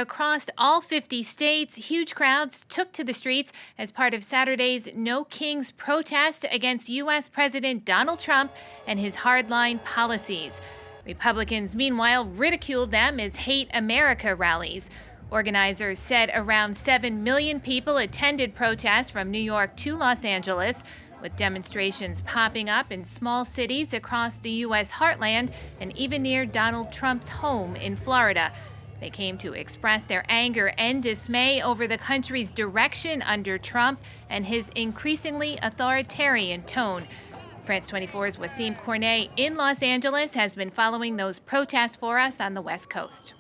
across all 50 states, huge crowds took to the streets as part of Saturday's No Kings protest against U.S. President Donald Trump and his hardline policies. Republicans, meanwhile, ridiculed them as Hate America rallies. Organizers said around 7 million people attended protests from New York to Los Angeles, with demonstrations popping up in small cities across the U.S. heartland and even near Donald Trump's home in Florida. They came to express their anger and dismay over the country's direction under Trump and his increasingly authoritarian tone. France 24's Wassim Cornet in Los Angeles has been following those protests for us on the West Coast.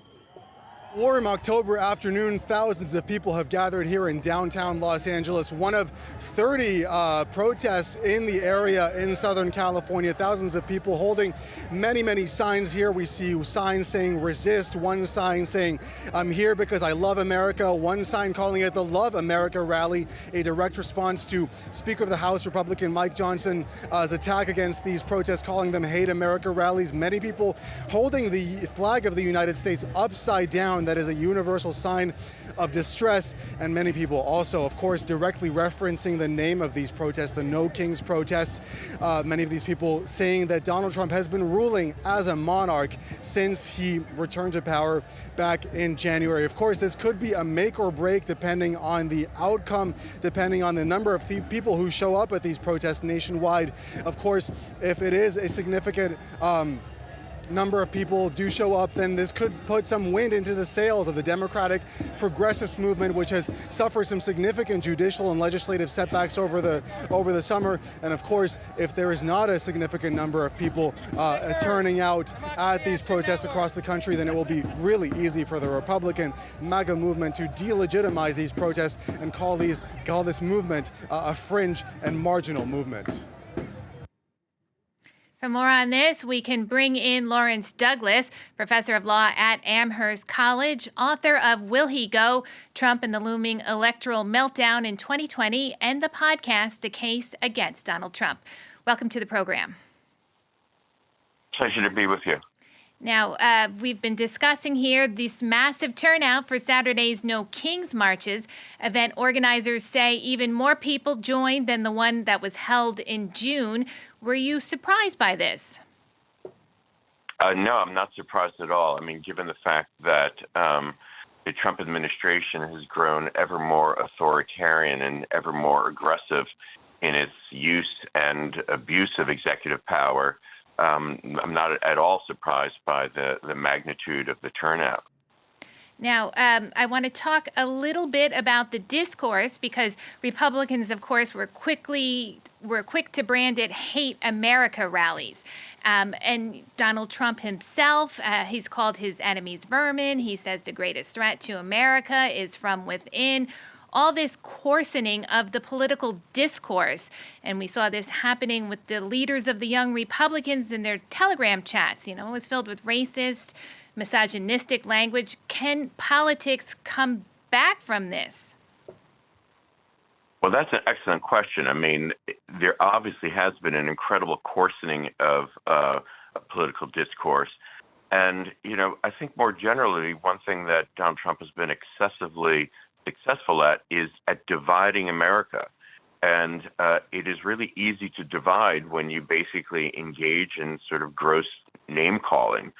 Warm October afternoon, thousands of people have gathered here in downtown Los Angeles, one of 30 protests in the area in Southern California. Thousands of people holding many signs here. We see signs saying resist, one sign saying I'm here because I love America, one sign calling it the Love America rally, a direct response to Speaker of the House Republican Mike Johnson's attack against these protests, calling them Hate America rallies. Many people holding the flag of the United States upside down. That is a universal sign of distress, and many people also, of course, directly referencing the name of these protests, the No Kings protests. Many of these people saying that Donald Trump has been ruling as a monarch since he returned to power back in January. Of course, this could be a make or break depending on the outcome, depending on the number of people who show up at these protests nationwide. Of course, if it is a significant number of people do show up, then this could put some wind into the sails of the Democratic progressist movement, which has suffered some significant judicial and legislative setbacks over the summer. And of course, if there is not a significant number of people turning out at these protests across the country, then it will be really easy for the Republican MAGA movement to delegitimize these protests and call this movement a fringe and marginal movement. For more on this, we can bring in Lawrence Douglas, professor of law at Amherst College, author of Will He Go? Trump and the Looming Electoral Meltdown in 2020, and the podcast, The Case Against Donald Trump. Welcome to the program. Pleasure to be with you. Now, we've been discussing here this massive turnout for Saturday's No Kings marches. Event organizers say even more people joined than the one that was held in June. Were you surprised by this? No, I'm not surprised at all. I mean, given the fact that the Trump administration has grown ever more authoritarian and ever more aggressive in its use and abuse of executive power, I'm not at all surprised by the magnitude of the turnout. Now, I want to talk a little bit about the discourse because Republicans, of course, were quick to brand it Hate America rallies. And Donald Trump himself, he's called his enemies vermin. He says the greatest threat to America is from within. All this coarsening of the political discourse. And we saw this happening with the leaders of the Young Republicans in their Telegram chats. You know, it was filled with racist, misogynistic language. Can politics come back from this? Well, that's an excellent question. I mean, there obviously has been an incredible coarsening of political discourse. And, you know, I think more generally, one thing that Donald Trump has been excessively successful at is at dividing America. And it is really easy to divide when you basically engage in sort of gross name calling.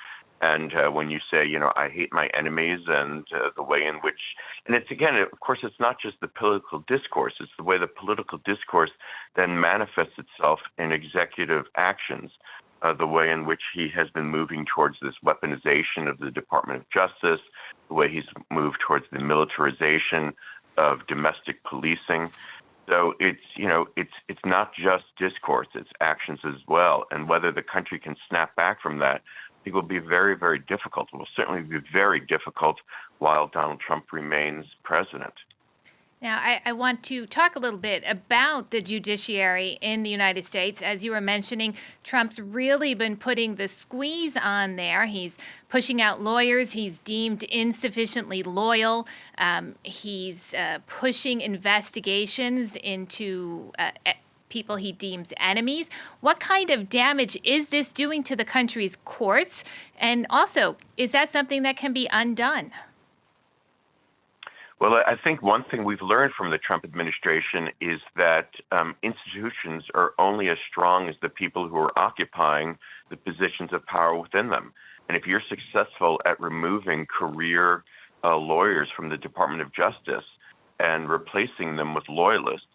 And when you say, you know, I hate my enemies, and the way in which, and it's again, of course, it's not just the political discourse, it's the way the political discourse then manifests itself in executive actions. The way in which he has been moving towards this weaponization of the Department of Justice, the way he's moved towards the militarization of domestic policing. So it's not just discourse, it's actions as well. And whether the country can snap back from that, I think will be very, very difficult. It will certainly be very difficult while Donald Trump remains president. Now, I want to talk a little bit about the judiciary in the United States. As you were mentioning, Trump's really been putting the squeeze on there. He's pushing out lawyers he's deemed insufficiently loyal. He's pushing investigations into people he deems enemies. What kind of damage is this doing to the country's courts? And also, is that something that can be undone? Well, I think one thing we've learned from the Trump administration is that institutions are only as strong as the people who are occupying the positions of power within them. And if you're successful at removing career lawyers from the Department of Justice and replacing them with loyalists,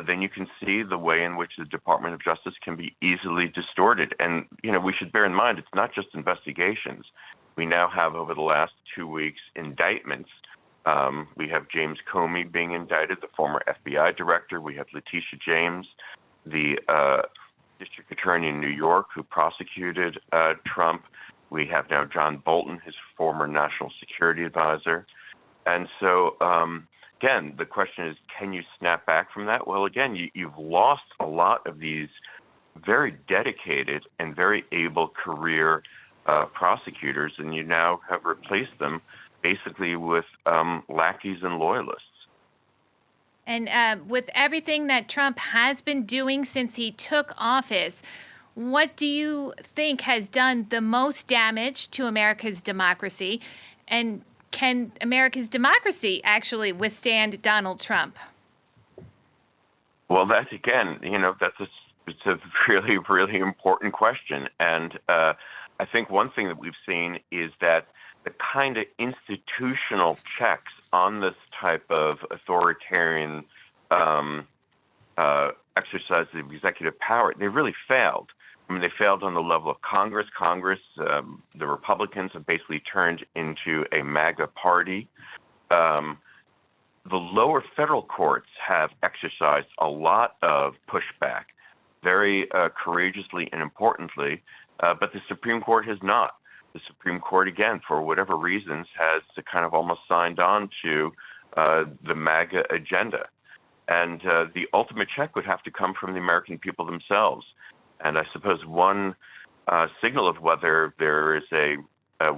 then you can see the way in which the Department of Justice can be easily distorted. And, we should bear in mind, it's not just investigations. We now have, over the last 2 weeks, indictments. We have James Comey being indicted, the former FBI director. We have Letitia James, the district attorney in New York who prosecuted Trump. We have now John Bolton, his former national security advisor. And so, again, the question is, can you snap back from that? Well, again, you've lost a lot of these very dedicated and very able career prosecutors, and you now have replaced them basically with lackeys and loyalists. And with everything that Trump has been doing since he took office, what do you think has done the most damage to America's democracy? And can America's democracy actually withstand Donald Trump? Well, that's, again, it's a really, really important question. And I think one thing that we've seen is that the kind of institutional checks on this type of authoritarian exercise of executive power, they really failed. I mean, they failed on the level of Congress. The Republicans have basically turned into a MAGA party. The lower federal courts have exercised a lot of pushback, very courageously and importantly, but the Supreme Court has not. The Supreme Court, again, for whatever reasons, has kind of almost signed on to the MAGA agenda. And the ultimate check would have to come from the American people themselves. And I suppose one signal of whether there is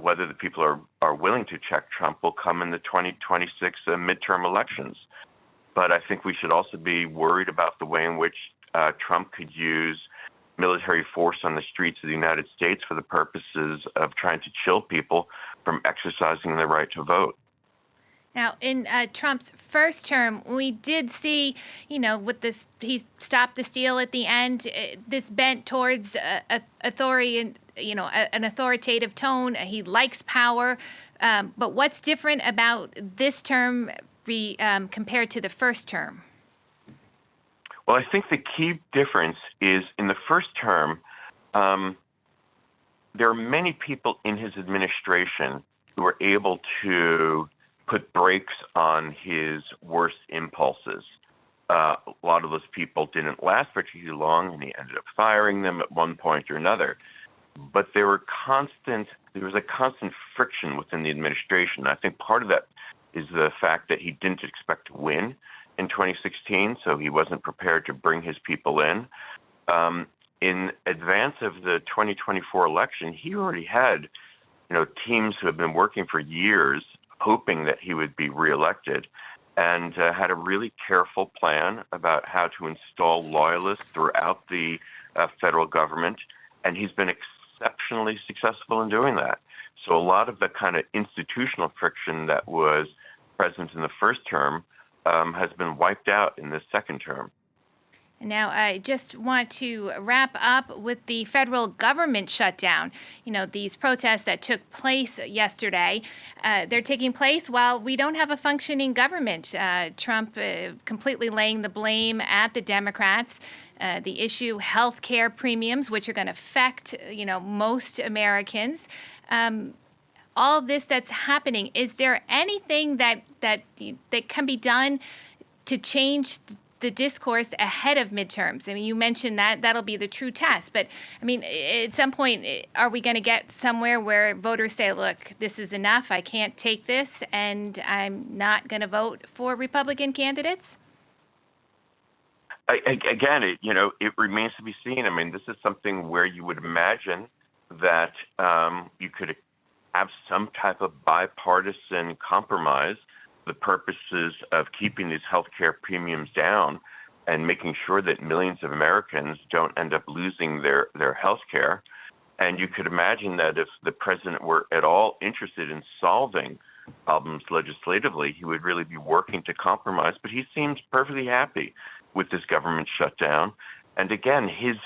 whether the people are willing to check Trump will come in the 2026 midterm elections. But I think we should also be worried about the way in which Trump could use military force on the streets of the United States for the purposes of trying to chill people from exercising their right to vote. Now, in Trump's first term, we did see, with this, he stopped the steal at the end, this bent towards authority, an authoritative tone. He likes power. But what's different about this term compared to the first term? Well, I think the key difference is in the first term, there are many people in his administration who were able to put brakes on his worst impulses. A lot of those people didn't last particularly long, and he ended up firing them at one point or another. But there was a constant friction within the administration. I think part of that is the fact that he didn't expect to win in 2016, so he wasn't prepared to bring his people in. In advance of the 2024 election, he already had, teams who have been working for years hoping that he would be reelected, and had a really careful plan about how to install loyalists throughout the federal government, and he's been exceptionally successful in doing that. So a lot of the kind of institutional friction that was present in the first term has been wiped out in this second term. Now, I just want to wrap up with the federal government shutdown. These protests that took place yesterday, they're taking place while we don't have a functioning government. Trump completely laying the blame at the Democrats. The issue, health care premiums, which are going to affect, most Americans. All this that's happening, is there anything that can be done to change the discourse ahead of midterms? I mean, you mentioned that that'll be the true test. But, I mean, at some point, are we going to get somewhere where voters say, look, this is enough, I can't take this, and I'm not going to vote for Republican candidates? Again, it remains to be seen. I mean, this is something where you would imagine that you could have some type of bipartisan compromise, the purposes of keeping these healthcare premiums down and making sure that millions of Americans don't end up losing their health care. And you could imagine that if the president were at all interested in solving problems legislatively, he would really be working to compromise. But he seems perfectly happy with this government shutdown. And again, his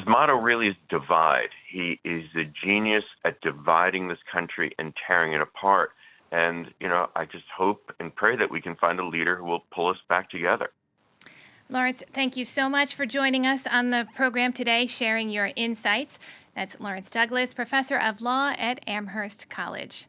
motto really is divide. He is a genius at dividing this country and tearing it apart. And, I just hope and pray that we can find a leader who will pull us back together. Lawrence, thank you so much for joining us on the program today, sharing your insights. That's Lawrence Douglas, professor of law at Amherst College.